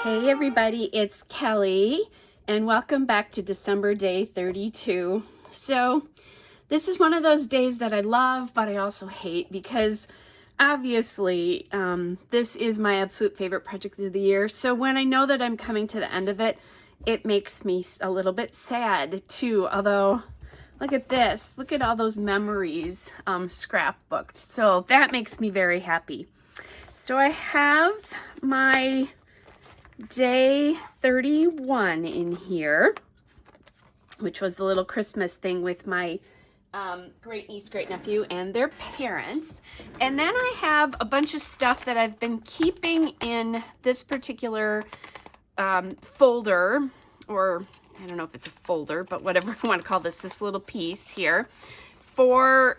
Hey everybody, it's Kelly and welcome back to December day 32. So this is one of those days that I love, but I also hate because obviously this is my absolute favorite project of the year. So when I know that I'm coming to the end of it, it makes me a little bit sad too. Although, look at this, look at all those memories scrapbooked. So that makes me very happy. So I have my day 31 in here, which was the little Christmas thing with my great niece, great nephew, and their parents. And then I have a bunch of stuff that I've been keeping in this particular folder, or I don't know if it's a folder, but whatever I want to call this little piece here for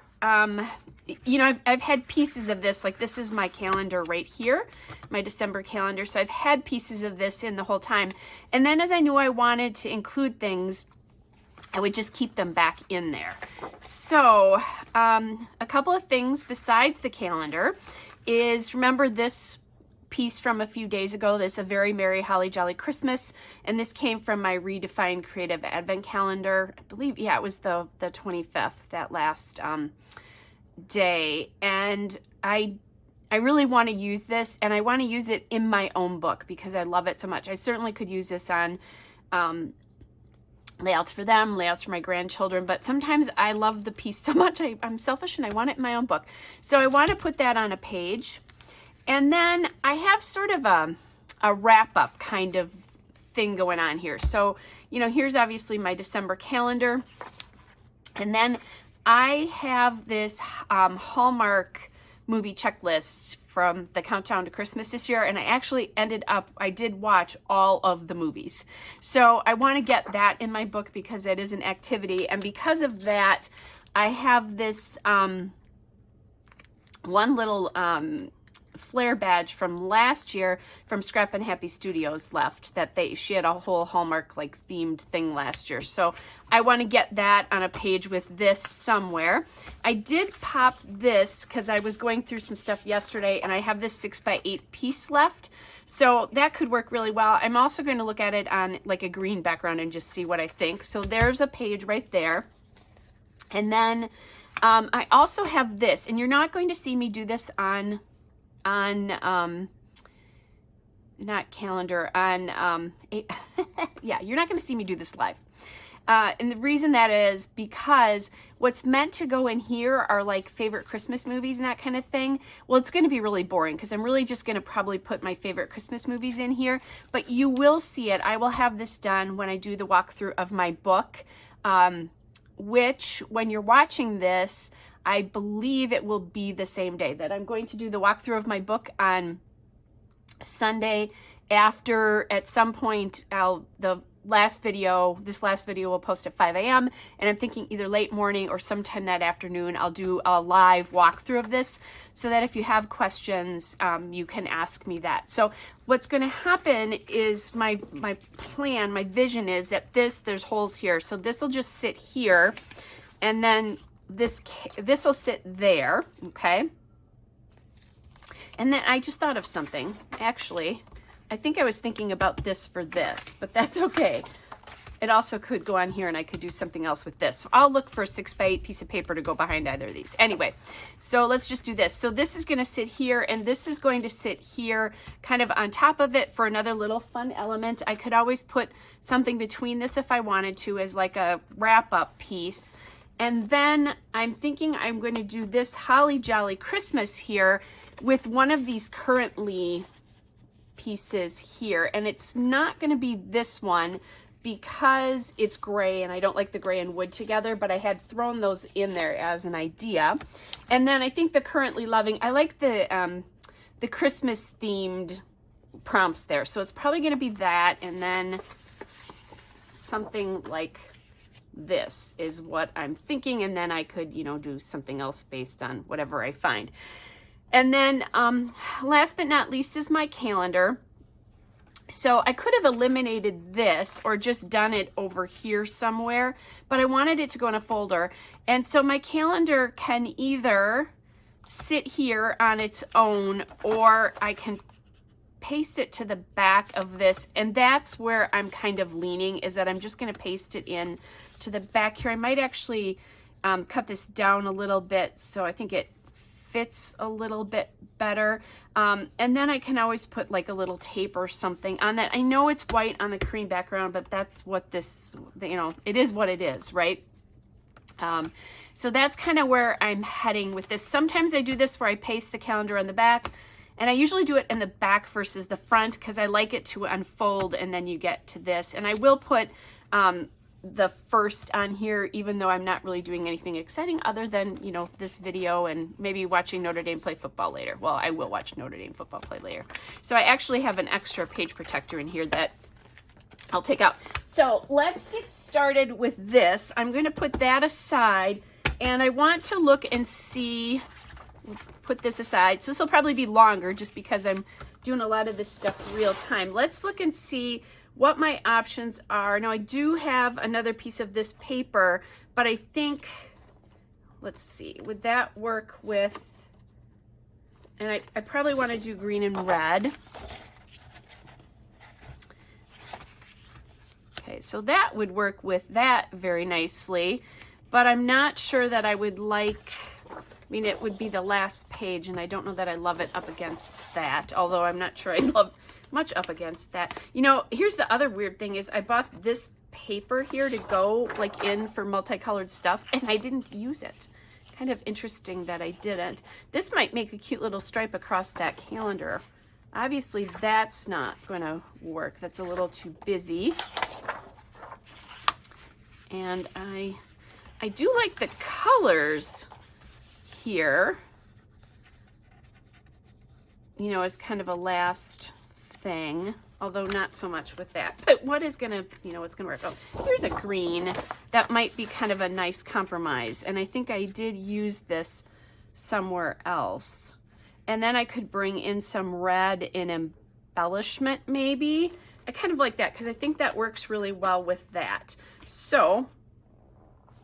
you know, I've had pieces of this, like this is my calendar right here, my December calendar. So I've had pieces of this in the whole time. And then as I knew I wanted to include things, I would just keep them back in there. So a couple of things besides the calendar is, remember this piece from a few days ago, this A Very Merry Holly Jolly Christmas, and this came from my Redefined Creative Advent Calendar. I believe, yeah, it was the 25th, that last day. And I really want to use this, and I want to use it in my own book because I love it so much. I certainly could use this on layouts for them, layouts for my grandchildren, but sometimes I love the piece so much, I'm selfish and I want it in my own book. So I want to put that on a page. And then I have sort of a wrap-up kind of thing going on here. So, you know, here's obviously my December calendar. And then I have this Hallmark movie checklist from the Countdown to Christmas this year. And I actually I did watch all of the movies. So I want to get that in my book because it is an activity. And because of that, I have this one little flare badge from last year from Scrap and Happy Studios left, that she had a whole Hallmark like themed thing last year. So I want to get that on a page with this somewhere. I did pop this because I was going through some stuff yesterday and I have this 6x8 piece left. So that could work really well. I'm also going to look at it on like a green background and just see what I think. So there's a page right there. And then I also have this, and you're not going to see me do this on not calendar, on yeah, you're not going to see me do this live. And the reason that is because what's meant to go in here are like favorite Christmas movies and that kind of thing. Well, it's going to be really boring because I'm really just going to probably put my favorite Christmas movies in here, but you will see it. I will have this done when I do the walkthrough of my book, which when you're watching this, I believe it will be the same day that I'm going to do the walkthrough of my book on Sunday after, at some point, this last video will post at 5 a.m. and I'm thinking either late morning or sometime that afternoon I'll do a live walkthrough of this so that if you have questions, you can ask me that. So what's going to happen is my plan, my vision is that there's holes here. So this will just sit here, and then this will sit there, okay? And then I just thought of something. Actually, I think I was thinking about this for this, but that's okay. It also could go on here and I could do something else with this. So I'll look for a 6x8 piece of paper to go behind either of these. Anyway, so let's just do this. So this is going to sit here and this is going to sit here kind of on top of it for another little fun element. I could always put something between this if I wanted to as like a wrap-up piece. And then I'm thinking I'm going to do this Holly Jolly Christmas here with one of these currently pieces here. And it's not going to be this one because it's gray and I don't like the gray and wood together, but I had thrown those in there as an idea. And then I think the Currently Loving, I like the Christmas themed prompts there. So it's probably going to be that, and then something like this is what I'm thinking, and then I could, you know, do something else based on whatever I find. And then last but not least is my calendar. So I could have eliminated this or just done it over here somewhere, but I wanted it to go in a folder. And so my calendar can either sit here on its own, or I can paste it to the back of this, and that's where I'm kind of leaning, is that I'm just going to paste it in to the back here. I might actually cut this down a little bit so I think it fits a little bit better. And then I can always put like a little tape or something on that. I know it's white on the cream background, but that's what this, you know, it is what it is, right? So that's kind of where I'm heading with this. Sometimes I do this where I paste the calendar on the back, and I usually do it in the back versus the front because I like it to unfold and then you get to this. And I will put the first on here, even though I'm not really doing anything exciting other than, you know, this video and maybe watching Notre Dame play football later. Well, I will watch Notre Dame football play later. So I actually have an extra page protector in here that I'll take out. So let's get started with this. I'm going to put that aside, and I want to look and see, put this aside. So this will probably be longer just because I'm doing a lot of this stuff real time. Let's look and see what my options are. Now I do have another piece of this paper, but I think, let's see, would that work with, and I probably want to do green and red. Okay, so that would work with that very nicely, but I'm not sure that I would like, I mean, it would be the last page, and I don't know that I love it up against that, although I'm not sure I love much up against that. You know, here's the other weird thing is I bought this paper here to go like in for multicolored stuff, and I didn't use it. Kind of interesting that I didn't. This might make a cute little stripe across that calendar. Obviously that's not going to work. That's a little too busy. And I do like the colors here, you know, as kind of a last thing, although not so much with that. But what is gonna, you know, what's gonna work? Oh, here's a green that might be kind of a nice compromise, and I think I did use this somewhere else. And then I could bring in some red in embellishment maybe. I kind of like that because I think that works really well with that. So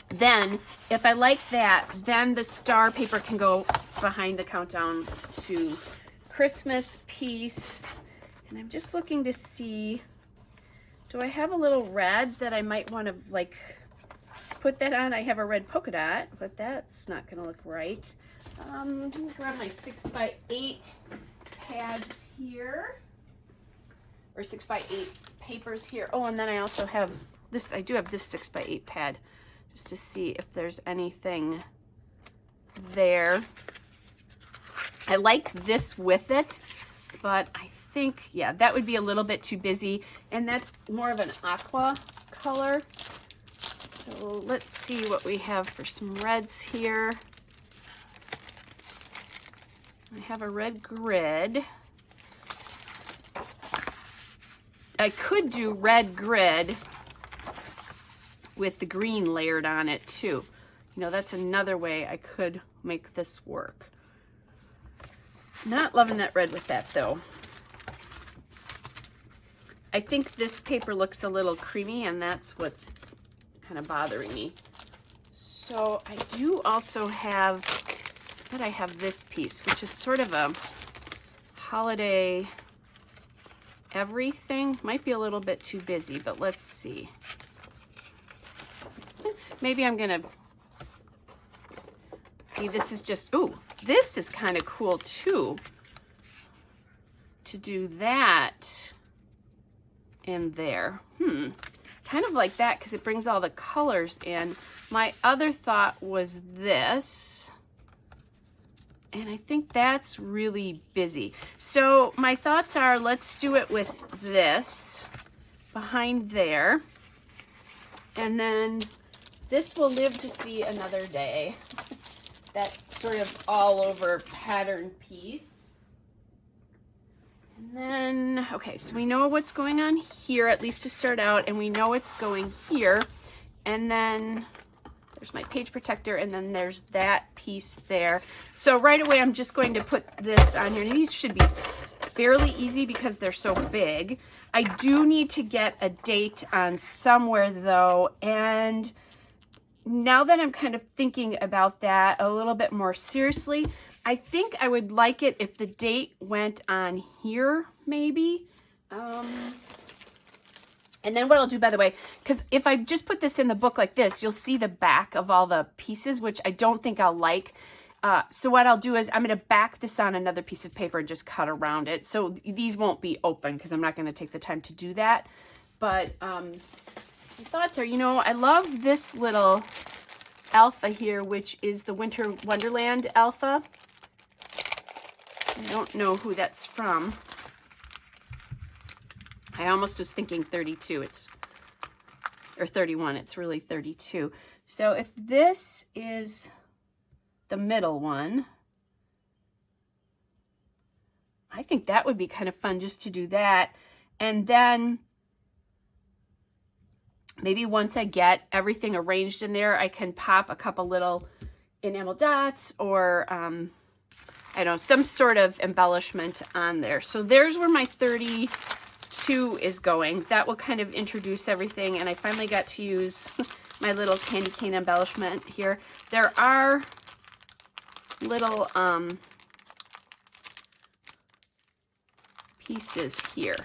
then if I like that, then the star paper can go behind the countdown to Christmas piece. And I'm just looking to see, do I have a little red that I might want to like put that on? I have a red polka dot, but that's not going to look right. Let me grab my 6x8 pads here, or 6x8 papers here. Oh, and then I also have this, I do have this 6x8 pad just to see if there's anything there. I like this with it, but I think, yeah, that would be a little bit too busy, and that's more of an aqua color. So let's see what we have for some reds here. I have a red grid. I could do red grid with the green layered on it too. You know, that's another way I could make this work. Not loving that red with that though. I think this paper looks a little creamy, and that's what's kind of bothering me. So I do also have, but I have this piece, which is sort of a holiday everything. Might be a little bit too busy, but let's see. Maybe I'm gonna see, this is just, ooh, this is kind of cool too, to do that in there. Kind of like that because it brings all the colors in. My other thought was this, and I think that's really busy. So my thoughts are, let's do it with this behind there, and then this will live to see another day. That sort of all over pattern piece. And then, okay, so we know what's going on here, at least to start out, and we know it's going here. And then there's my page protector, and then there's that piece there. So right away, I'm just going to put this on here. And these should be fairly easy because they're so big. I do need to get a date on somewhere though, and now that I'm kind of thinking about that a little bit more seriously, I think I would like it if the date went on here, maybe. And then what I'll do, by the way, because if I just put this in the book like this, you'll see the back of all the pieces, which I don't think I'll like. So what I'll do is I'm going to back this on another piece of paper and just cut around it. So these won't be open because I'm not going to take the time to do that. But my thoughts are, you know, I love this little Alpha here, which is the Winter Wonderland Alpha. I don't know who that's from. I almost was thinking 32. Or 31. It's really 32. So if this is the middle one, I think that would be kind of fun just to do that. And then maybe once I get everything arranged in there, I can pop a couple little enamel dots or I don't know, some sort of embellishment on there. So there's where my 32 is going. That will kind of introduce everything. And I finally got to use my little candy cane embellishment here. There are little pieces here.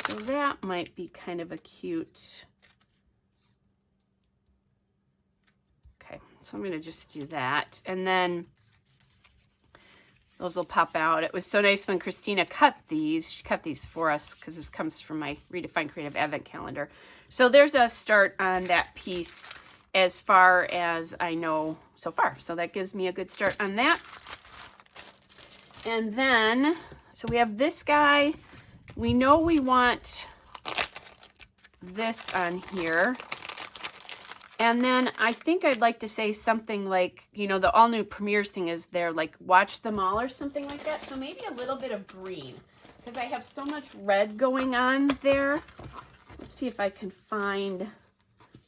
So that might be kind of a cute. Okay, so I'm going to just do that. And then those will pop out. It was so nice when Christina cut these. She cut these for us because this comes from my Redefine Creative Advent Calendar. So there's a start on that piece as far as I know so far. So that gives me a good start on that. And then, so we have this guy. We know we want this on here. And then I think I'd like to say something like, you know, the all new premieres thing is there, like watch them all or something like that. So maybe a little bit of green because I have so much red going on there. Let's see if I can find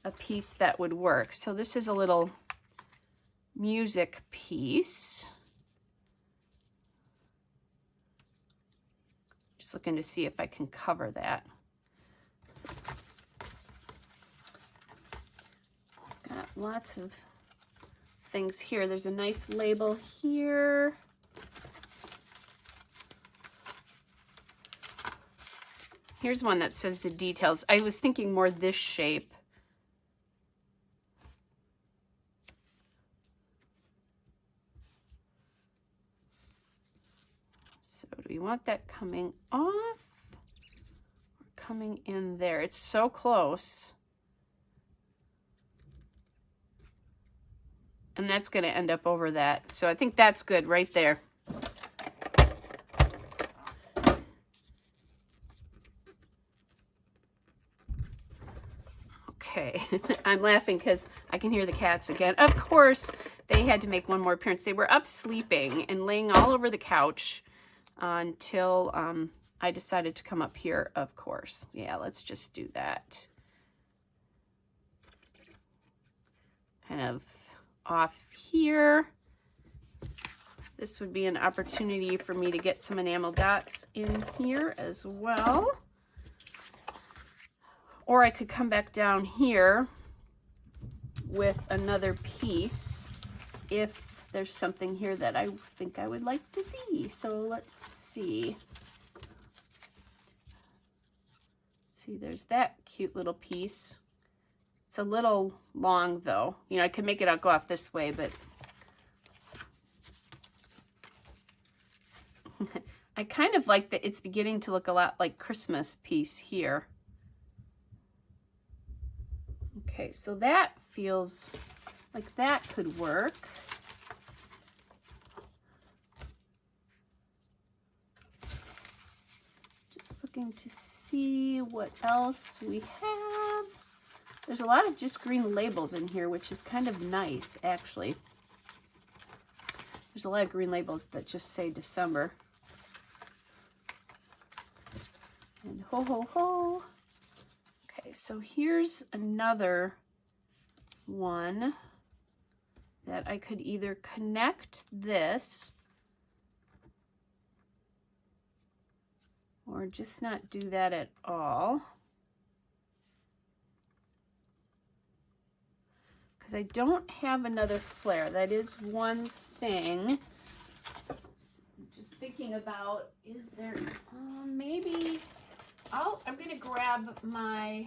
a piece that would work. So this is a little music piece. Just looking to see if I can cover that. Got lots of things here. There's a nice label here. Here's one that says the details. I was thinking more this shape. So do we want that coming off or coming in there? It's so close. And that's going to end up over that. So I think that's good right there. Okay, I'm laughing because I can hear the cats again. Of course, they had to make one more appearance. They were up sleeping and laying all over the couch until I decided to come up here, of course. Yeah, let's just do that. Kind of off here. This would be an opportunity for me to get some enamel dots in here as well. Or I could come back down here with another piece if there's something here that I think I would like to see. So let's see. See, there's that cute little piece. It's a little long though. You know, I could make it go off this way, but I kind of like that it's beginning to look a lot like Christmas piece here. Okay, so that feels like that could work. Just looking to see what else we have. There's a lot of just green labels in here, which is kind of nice, actually. There's a lot of green labels that just say December. And ho, ho, ho. Okay, so here's another one that I could either connect this or just not do that at all. Because I don't have another flare. That is one thing. Just thinking thinking about, is there, maybe, I'm going to grab my,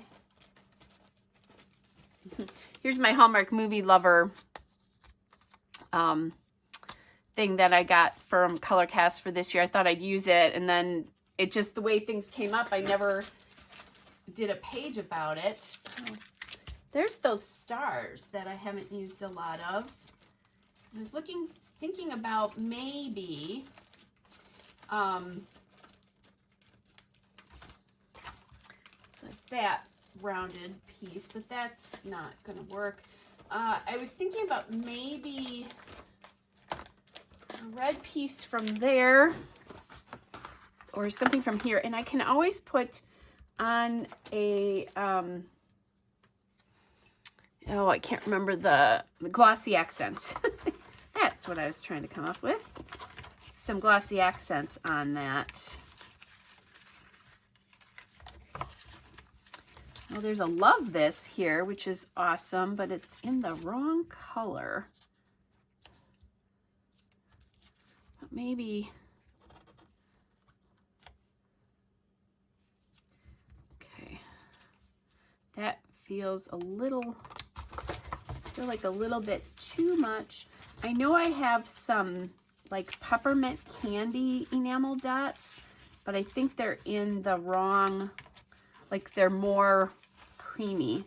here's my Hallmark Movie Lover thing that I got from Colorcast for this year. I thought I'd use it, and then it just, the way things came up, I never did a page about it. Oh, there's those stars that I haven't used a lot of. I was thinking about maybe it's like that rounded piece, but that's not gonna work. I was thinking about maybe a red piece from there or something from here, and I can always put on a oh, I can't remember the glossy accents. That's what I was trying to come up with. Some glossy accents on that. Well, there's a Love This here, which is awesome, but it's in the wrong color. But maybe, okay, that feels a little, still like a little bit too much. I know I have some like peppermint candy enamel dots, but I think they're in the wrong, like they're more creamy.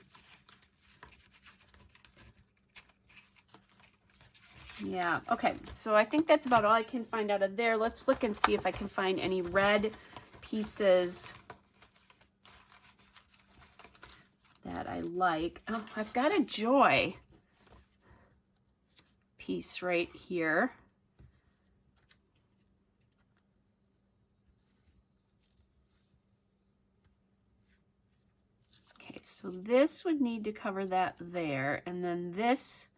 Yeah, okay, so I think that's about all I can find out of there. Let's look and see if I can find any red pieces that I like. Oh, I've got a Joy piece right here. Okay, so this would need to cover that there, and then this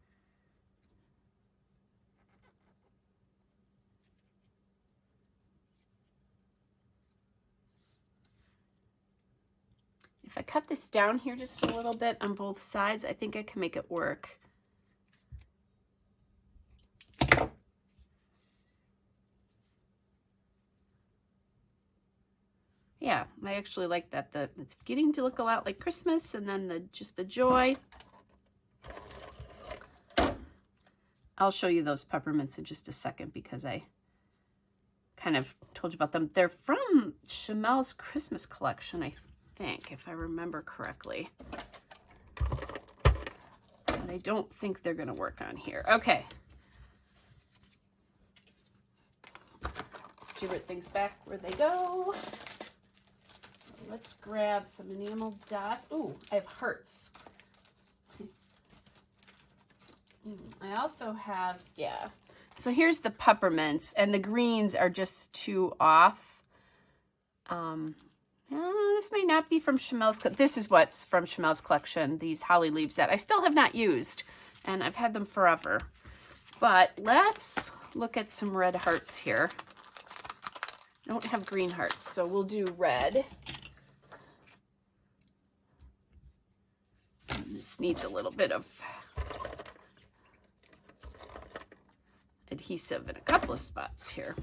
if I cut this down here just a little bit on both sides, I think I can make it work. Yeah, I actually like that. It's beginning to look a lot like Christmas, and then just the Joy. I'll show you those peppermints in just a second because I kind of told you about them. They're from Chamel's Christmas collection, I think, if I remember correctly. But I don't think they're going to work on here. Okay. Distribute things back where they go. Let's grab some enamel dots. Ooh, I have hearts. I also have, yeah. So here's the peppermints, and the greens are just too off. This may not be from Chamel's. This is what's from Chamel's collection, these holly leaves that I still have not used, and I've had them forever. But let's look at some red hearts here. I don't have green hearts, so we'll do red. This needs a little bit of adhesive in a couple of spots here.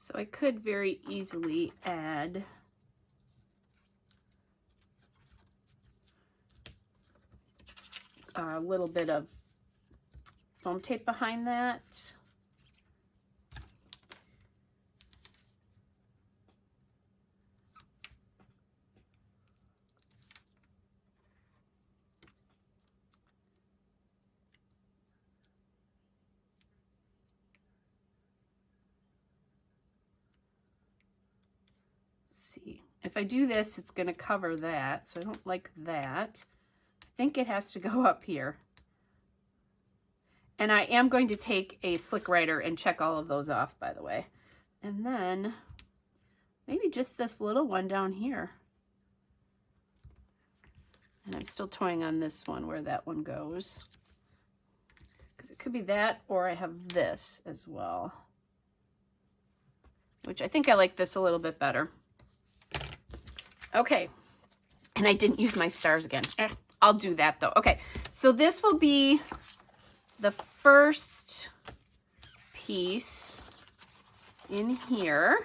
So I could very easily add a little bit of foam tape behind that. See, if I do this, it's going to cover that, so I don't like that. I think it has to go up here. And I am going to take a Slick Writer and check all of those off, by the way. And then maybe just this little one down here. And I'm still toying on this one, where that one goes. could be that, or I have this as well, which I think I like this a little bit better. Okay, and I didn't use my stars again. I'll do that though. Okay, so this will be the first piece in here.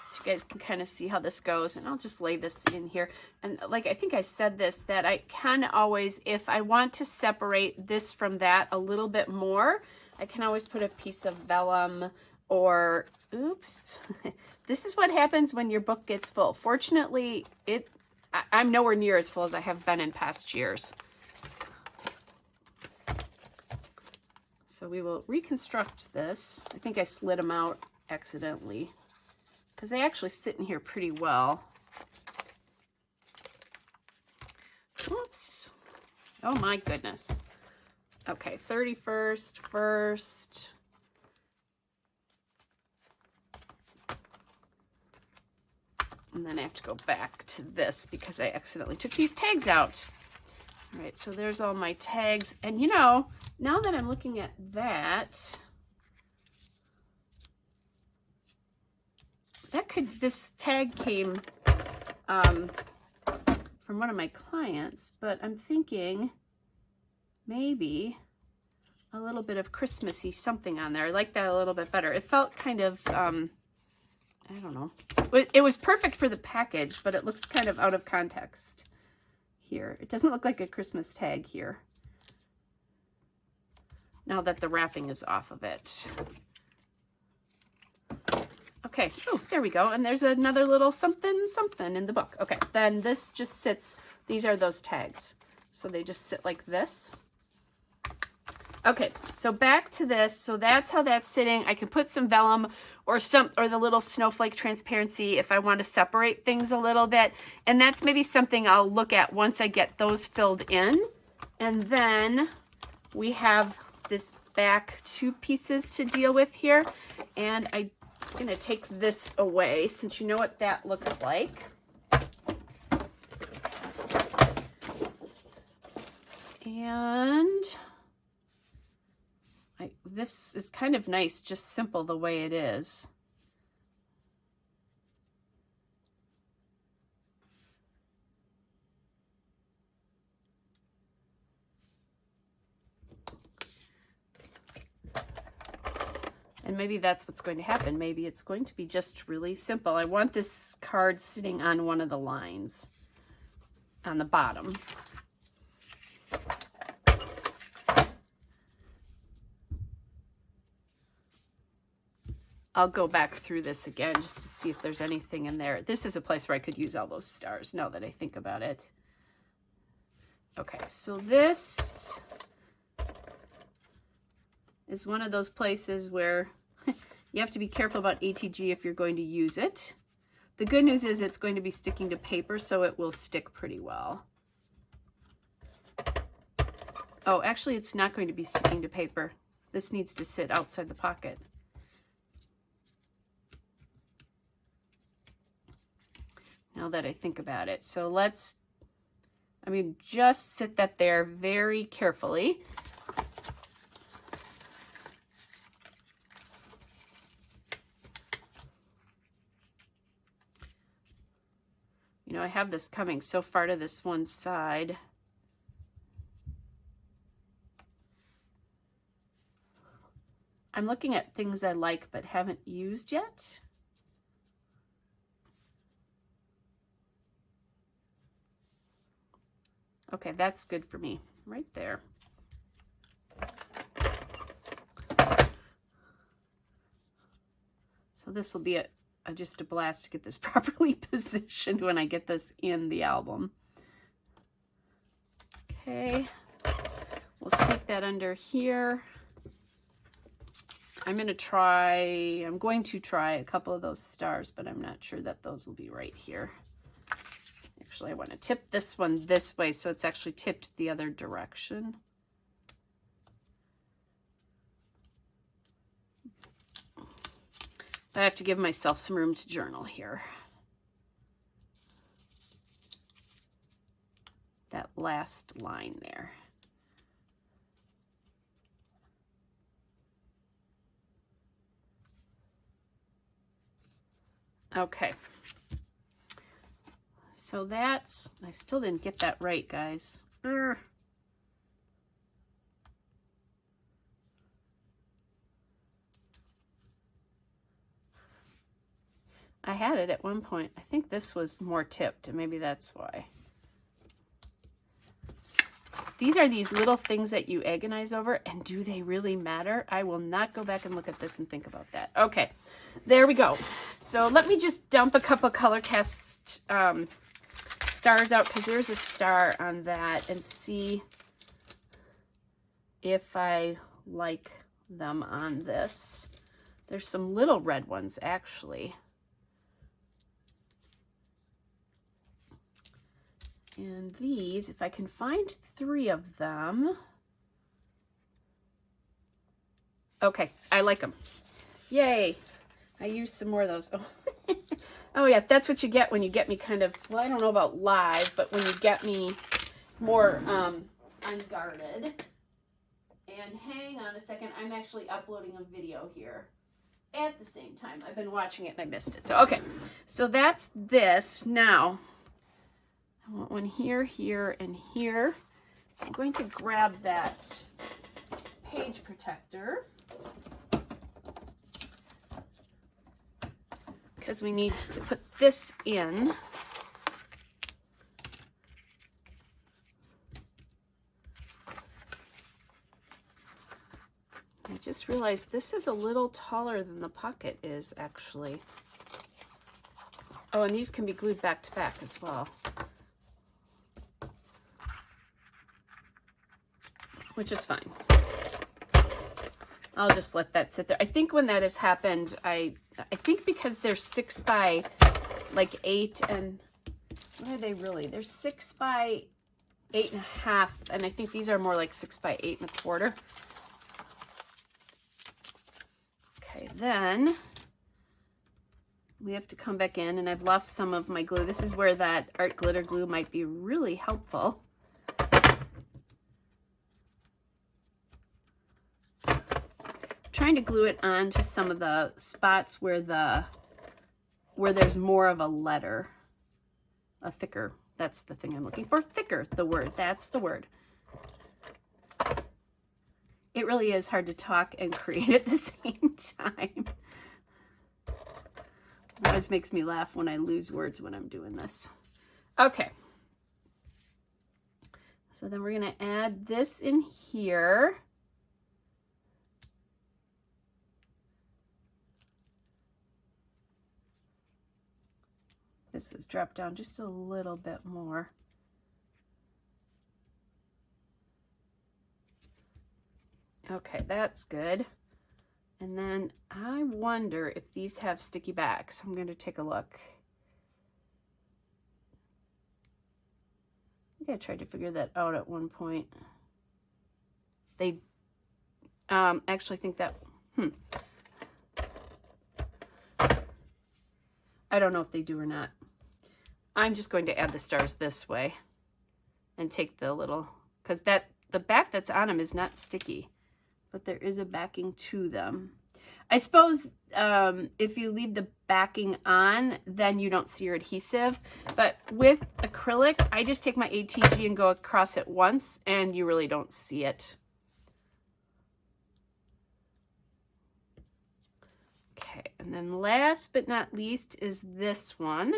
So you guys can kind of see how this goes, and I'll just lay this in here. And like I think I said this, that I can always, if I want to separate this from that a little bit more, I can always put a piece of vellum or, oops, this is what happens when your book gets full. Fortunately, I'm nowhere near as full as I have been in past years. So we will reconstruct this. I think I slid them out accidentally because they actually sit in here pretty well. Oops. Oh my goodness. Okay, 31st, first. And then I have to go back to this because I accidentally took these tags out. All right, so there's all my tags. And you know, now that I'm looking at that, this tag came from one of my clients, but I'm thinking maybe a little bit of Christmassy something on there. I like that a little bit better. It felt kind of, I don't know. It was perfect for the package, but it looks kind of out of context here. It doesn't look like a Christmas tag here, now that the wrapping is off of it. Okay, oh, there we go. And there's another little something, something in the book. Okay, then this just sits, these are those tags. So they just sit like this. Okay, so back to this. So that's how that's sitting. I can put some vellum or the little snowflake transparency if I want to separate things a little bit. And that's maybe something I'll look at once I get those filled in. And then we have this back two pieces to deal with here. And I'm going to take this away since you know what that looks like. And this is kind of nice, just simple the way it is. And maybe that's what's going to happen. Maybe it's going to be just really simple. I want this card sitting on one of the lines on the bottom. I'll go back through this again just to see if there's anything in there. This is a place where I could use all those stars now that I think about it. Okay, so this is one of those places where you have to be careful about ATG if you're going to use it. The good news is it's going to be sticking to paper, so it will stick pretty well. Oh, actually, it's not going to be sticking to paper. This needs to sit outside the pocket. Now that I think about it. So let's, just sit that there very carefully. You know, I have this coming so far to this one side. I'm looking at things I like but haven't used yet. Okay, that's good for me right there. So this will be just a blast to get this properly positioned when I get this in the album. Okay, we'll sneak that under here. I'm going to try a couple of those stars, but I'm not sure that those will be right here. Actually, I want to tip this one this way so it's actually tipped the other direction. But I have to give myself some room to journal here. That last line there. Okay. So that's, I still didn't get that right, guys. I had it at one point. I think this was more tipped, and maybe that's why. These are these little things that you agonize over, and do they really matter? I will not go back and look at this and think about that. Okay, there we go. So let me just dump a couple ColorCast stars out, because there's a star on that, and see if I like them on this. There's some little red ones, actually. And these, if I can find 3 of them. Okay, I like them. Yay. I used some more of those. Oh. Oh yeah, that's what you get when you get me kind of, well, I don't know about live, but when you get me more unguarded. And hang on a second, I'm actually uploading a video here at the same time. I've been watching it and I missed it. So, okay, so that's this. Now, I want one here, here, and here. So I'm going to grab that page protector, because we need to put this in. I just realized this is a little taller than the pocket is, actually. Oh, and these can be glued back to back as well, which is fine. I'll just let that sit there. I think when that has happened, I think because they're 6 by like 8, and what are they really? They're 6 by 8.5, and I think these are more like 6 by 8.25. Okay, then we have to come back in, and I've left some of my glue. This is where that art glitter glue might be really helpful. Trying to glue it on to some of the spots where there's more of a letter, a thicker, that's the thing I'm looking for, thicker, the word, that's the word. It really is hard to talk and create at the same time. It always makes me laugh when I lose words when I'm doing this. Okay. So then we're going to add this in here. This is dropped down just a little bit more. Okay, that's good. And then I wonder if these have sticky backs. I'm going to take a look. I think I tried to figure that out at one point. They actually think that, I don't know if they do or not. I'm just going to add the stars this way and take the little, because the back that's on them is not sticky, but there is a backing to them. I suppose if you leave the backing on, then you don't see your adhesive. But with acrylic, I just take my ATG and go across it once, and you really don't see it. Okay, and then last but not least is this one.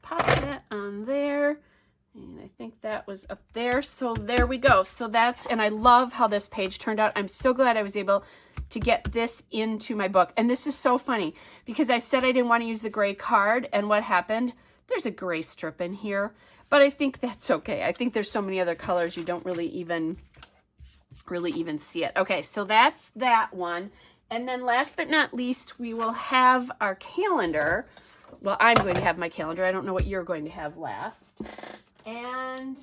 Pop that on there, and I think that was up there. So there we go. So that's, and I love how this page turned out. I'm so glad I was able to get this into my book. And this is so funny because I said I didn't want to use the gray card, and what happened? There's a gray strip in here, but I think that's okay. I think there's so many other colors you don't really even see it. Okay, so that's that one. And then last but not least, we will have our calendar. Well, I'm going to have my calendar. I don't know what you're going to have last. And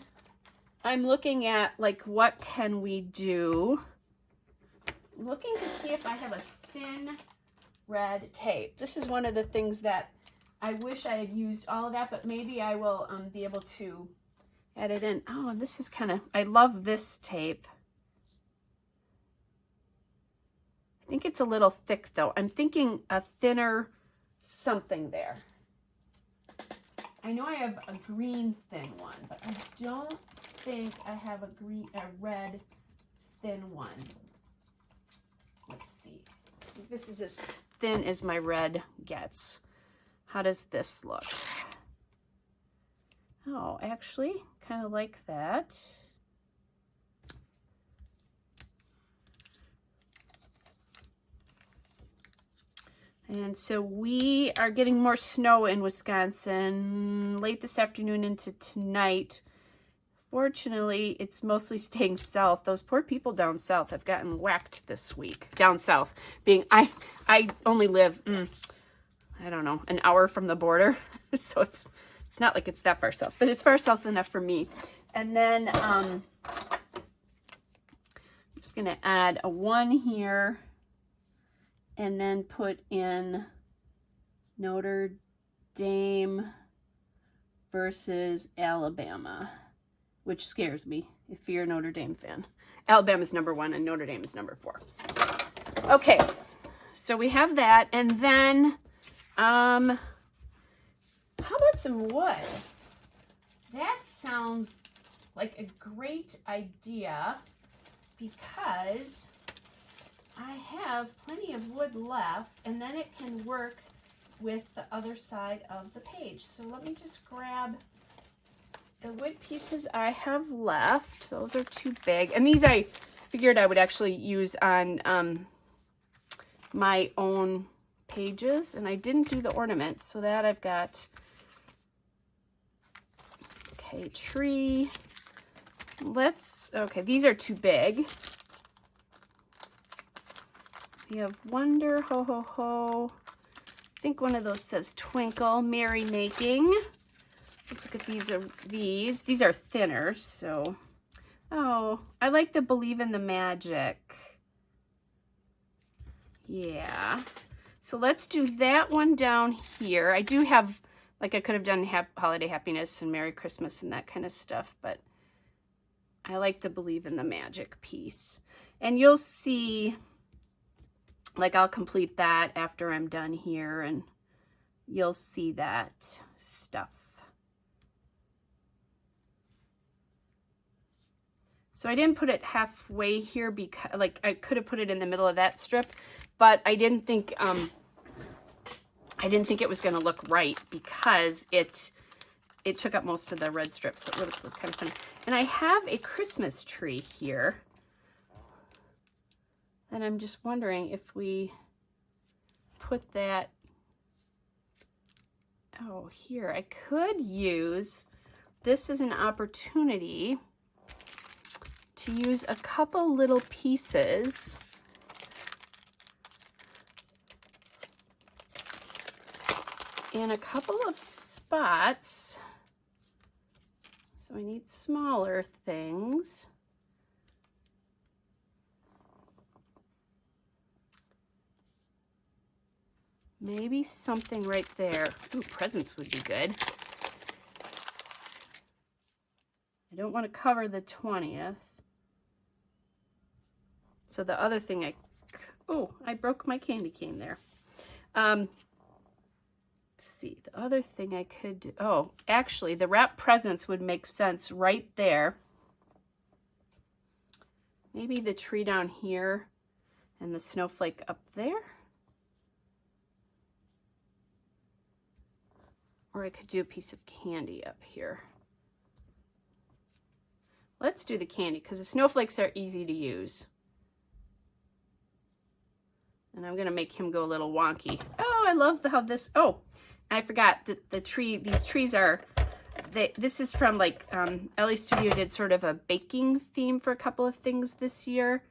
I'm looking at, like, what can we do? I'm looking to see if I have a thin red tape. This is one of the things that I wish I had used all of that, but maybe I will be able to Add it in. Oh, and this is kind of, I love this tape. I think it's a little thick though. I'm thinking a thinner something there. I know I have a green thin one, but I don't think I have a red thin one. Let's see. I think this is as thin as my red gets. How does this look? Oh, actually, kind of like that. And so we are getting more snow in Wisconsin late this afternoon into tonight. Fortunately, it's mostly staying south. Those poor people down south have gotten whacked this week. Down south, being I only live, I don't know, an hour from the border, so it's not like it's that far south, but it's far south enough for me. And then I'm just gonna add a 1 here. And then put in Notre Dame versus Alabama, which scares me if you're a Notre Dame fan. Alabama's #1 and Notre Dame is #4. Okay, so we have that. And then, how about some wood? That sounds like a great idea because I have plenty of wood left, and then it can work with the other side of the page. So let me just grab the wood pieces I have left. Those are too big. And these I figured I would actually use on my own pages, and I didn't do the ornaments, so that I've got, okay, tree. Okay, these are too big. We have Wonder, Ho Ho Ho. I think one of those says Twinkle, Merry Making. Let's look at these. These are thinner, so. Oh, I like the Believe in the Magic. Yeah. So let's do that one down here. I do have, like I could have done Holiday Happiness and Merry Christmas and that kind of stuff, but I like the Believe in the Magic piece. And you'll see, like I'll complete that after I'm done here and you'll see that stuff. So I didn't put it halfway here because, like, I could have put it in the middle of that strip, but I didn't think it was going to look right because it took up most of the red strips. So it would look kind of funny. And I have a Christmas tree here. And I'm just wondering if we put that, oh, here. I could use this as an opportunity to use a couple little pieces in a couple of spots. So I need smaller things. Maybe something right there. Ooh, presents would be good. I don't want to cover the 20th. So the other thing I broke my candy cane there. Let's see, the other thing I could do, oh, actually the wrap presents would make sense right there. Maybe the tree down here and the snowflake up there. Or I could do a piece of candy up here. Let's do the candy because the snowflakes are easy to use. And I'm gonna make him go a little wonky. Oh, I love how this, oh, I forgot that the tree, these trees are, this is from like, Ellie Studio did sort of a baking theme for a couple of things this year.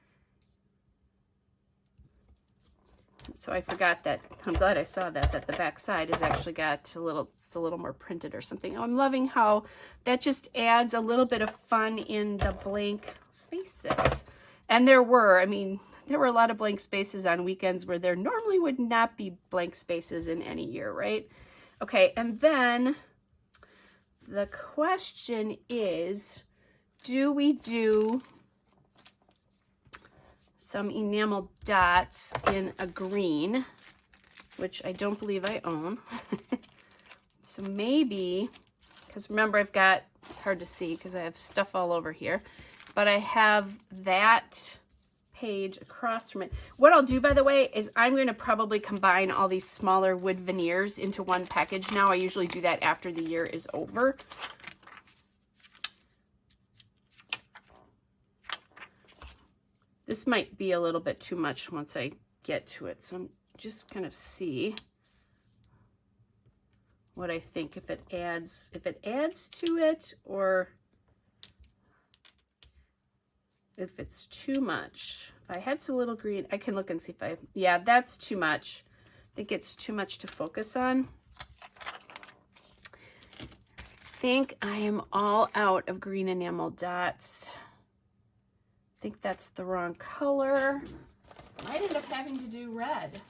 So I forgot that, I'm glad I saw that the back side has actually got it's a little more printed or something. Oh, I'm loving how that just adds a little bit of fun in the blank spaces. And there were a lot of blank spaces on weekends where there normally would not be blank spaces in any year, right? Okay, and then the question is, do we do some enamel dots in a green, which I don't believe I own. So maybe, because remember I've got, it's hard to see because I have stuff all over here, but I have that page across from it. What I'll do, by the way, is I'm going to probably combine all these smaller wood veneers into one package now. I usually do that after the year is over. This might be a little bit too much once I get to it, so I'm just kind of see what I think, if it adds to it, or if it's too much. If I had some little green, I can look and see if yeah, that's too much. I think it's too much to focus on. I think I am all out of green enamel dots. I think that's the wrong color. I might end up having to do red.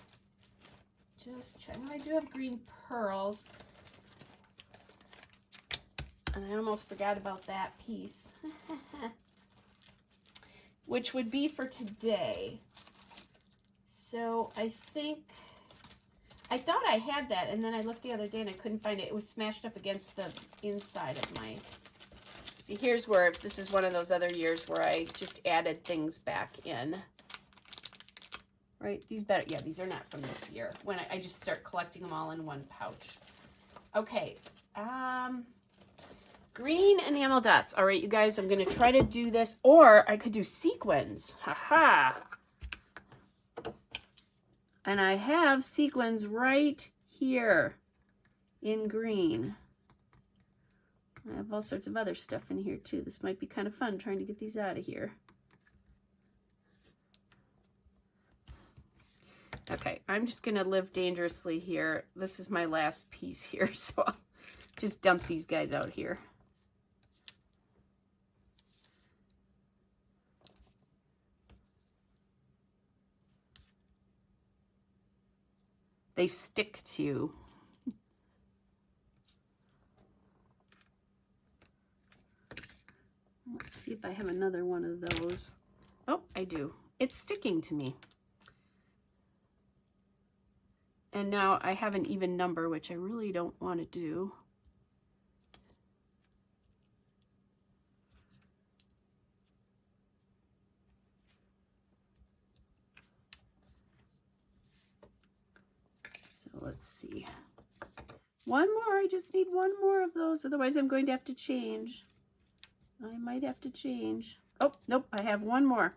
Just check. I do have green pearls. And I almost forgot about that piece. Which would be for today. So I thought I had that, and then I looked the other day and I couldn't find it. It was smashed up against the inside of my... See, here's where, this is one of those other years where I just added things back in. Right, these better, yeah, these are not from this year. When I just start collecting them all in one pouch. Okay, green enamel dots. All right, you guys, I'm gonna try to do this, or I could do sequins. Haha. And I have sequins right here in green. I have all sorts of other stuff in here too. This might be kind of fun trying to get these out of here. Okay, I'm just gonna live dangerously here. This is my last piece here, so I'll just dump these guys out here. They stick to you. Let's see if I have another one of those. Oh, I do. It's sticking to me. And now I have an even number, which I really don't want to do. So let's see. One more. I just need one more of those. Otherwise, I'm going to have to change. I might have to change. Oh, nope. I have one more.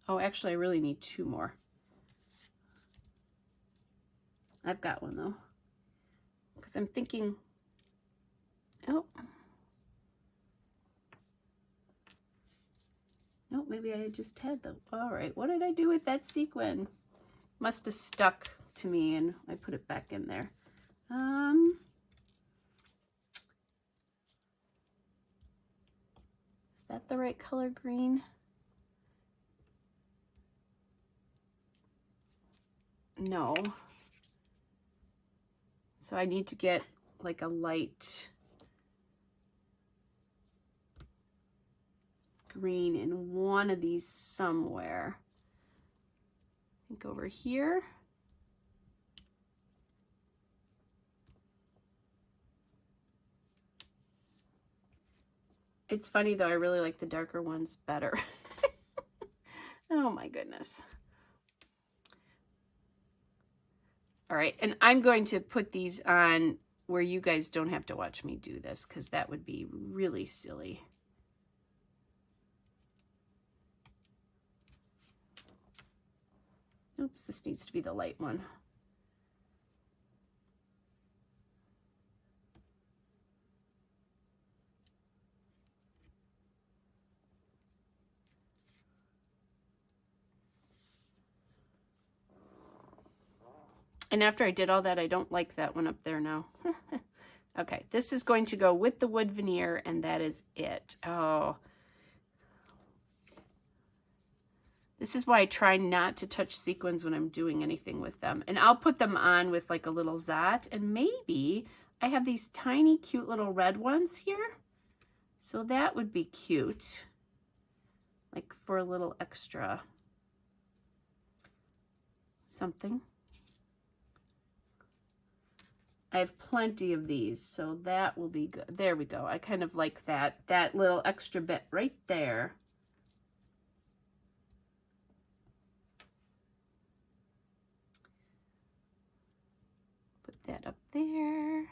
Oh, actually, I really need two more. I've got one, though. Because I'm thinking... Oh. No, maybe I just had them. All right. What did I do with that sequin? Must have stuck to me, and I put it back in there. Is that the right color green? No. So I need to get like a light green in one of these somewhere. I think over here. It's funny though, I really like the darker ones better. Oh my goodness. All right, and I'm going to put these on where you guys don't have to watch me do this, because that would be really silly. Oops, this needs to be the light one. And after I did all that, I don't like that one up there now. Okay, this is going to go with the wood veneer, and that is it. Oh. This is why I try not to touch sequins when I'm doing anything with them. And I'll put them on with like a little Zot. And maybe I have these tiny cute little red ones here. So that would be cute. Like for a little extra something. I have plenty of these, so that will be good. There we go. I kind of like that little extra bit right there. Put that up there.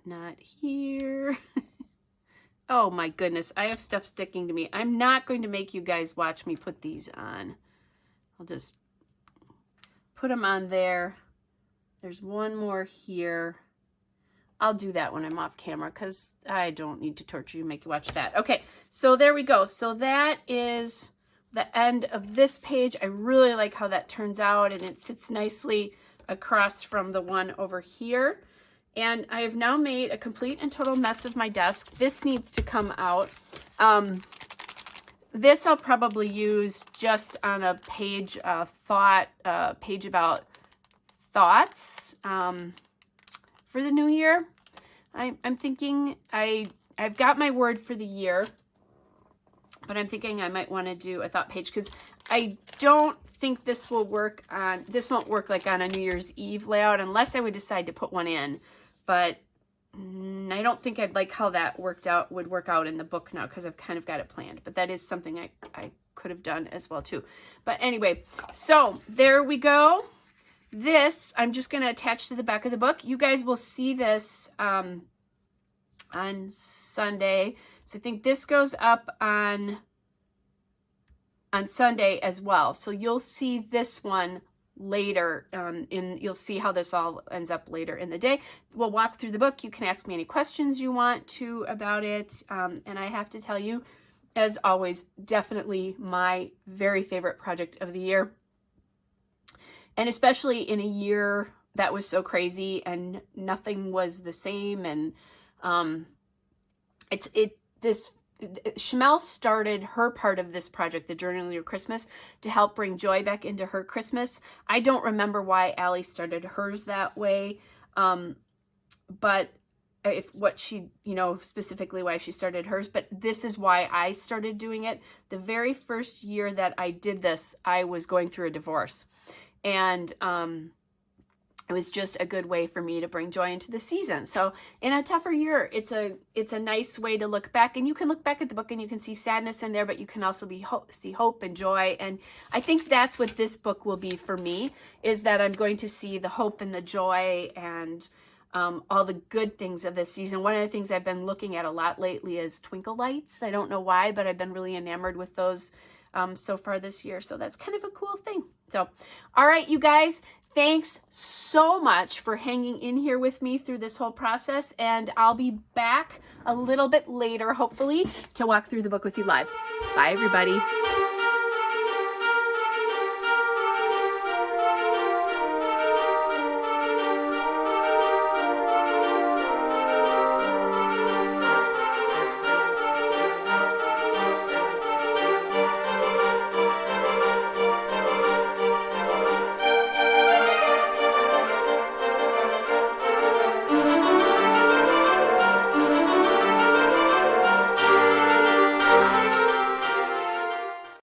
Not here. Oh my goodness, I have stuff sticking to me. I'm not going to make you guys watch me put these on. I'll just put them on there. There's one more here. I'll do that when I'm off camera because I don't need to torture you, make you watch that. Okay, so there we go. So that is the end of this page. I really like how that turns out, and it sits nicely across from the one over here. And I have now made a complete and total mess of my desk. This needs to come out. This I'll probably use just on a page, page about thoughts for the new year. I'm thinking I've got my word for the year, but I'm thinking I might want to do a thought page because I don't think this will work on, this won't work like on a New Year's Eve layout unless I would decide to put one in. But I don't think I'd like how that would work out in the book now because I've kind of got it planned. But that is something I could have done as well too. But anyway, so there we go. This I'm just going to attach to the back of the book. You guys will see this on Sunday. So I think this goes up on Sunday as well. So you'll see this one later you'll see how this all ends up later in the day. We'll walk through the book. You can ask me any questions you want to about it. And I have to tell you, as always, definitely my very favorite project of the year. And especially in a year that was so crazy and nothing was the same. And Shamel started her part of this project, the Journal of Your Christmas, to help bring joy back into her Christmas. I don't remember why Allie started hers that way, but specifically why she started hers, but this is why I started doing it. The very first year that I did this, I was going through a divorce, and it was just a good way for me to bring joy into the season. So in a tougher year, it's a nice way to look back, and you can look back at the book and you can see sadness in there, but you can also see hope and joy. And I think that's what this book will be for me, is that I'm going to see the hope and the joy and all the good things of this season. One of the things I've been looking at a lot lately is twinkle lights. I don't know why, but I've been really enamored with those so far this year. So that's kind of a cool thing. So, all right, you guys, thanks so much for hanging in here with me through this whole process. And I'll be back a little bit later, hopefully, to walk through the book with you live. Bye, everybody.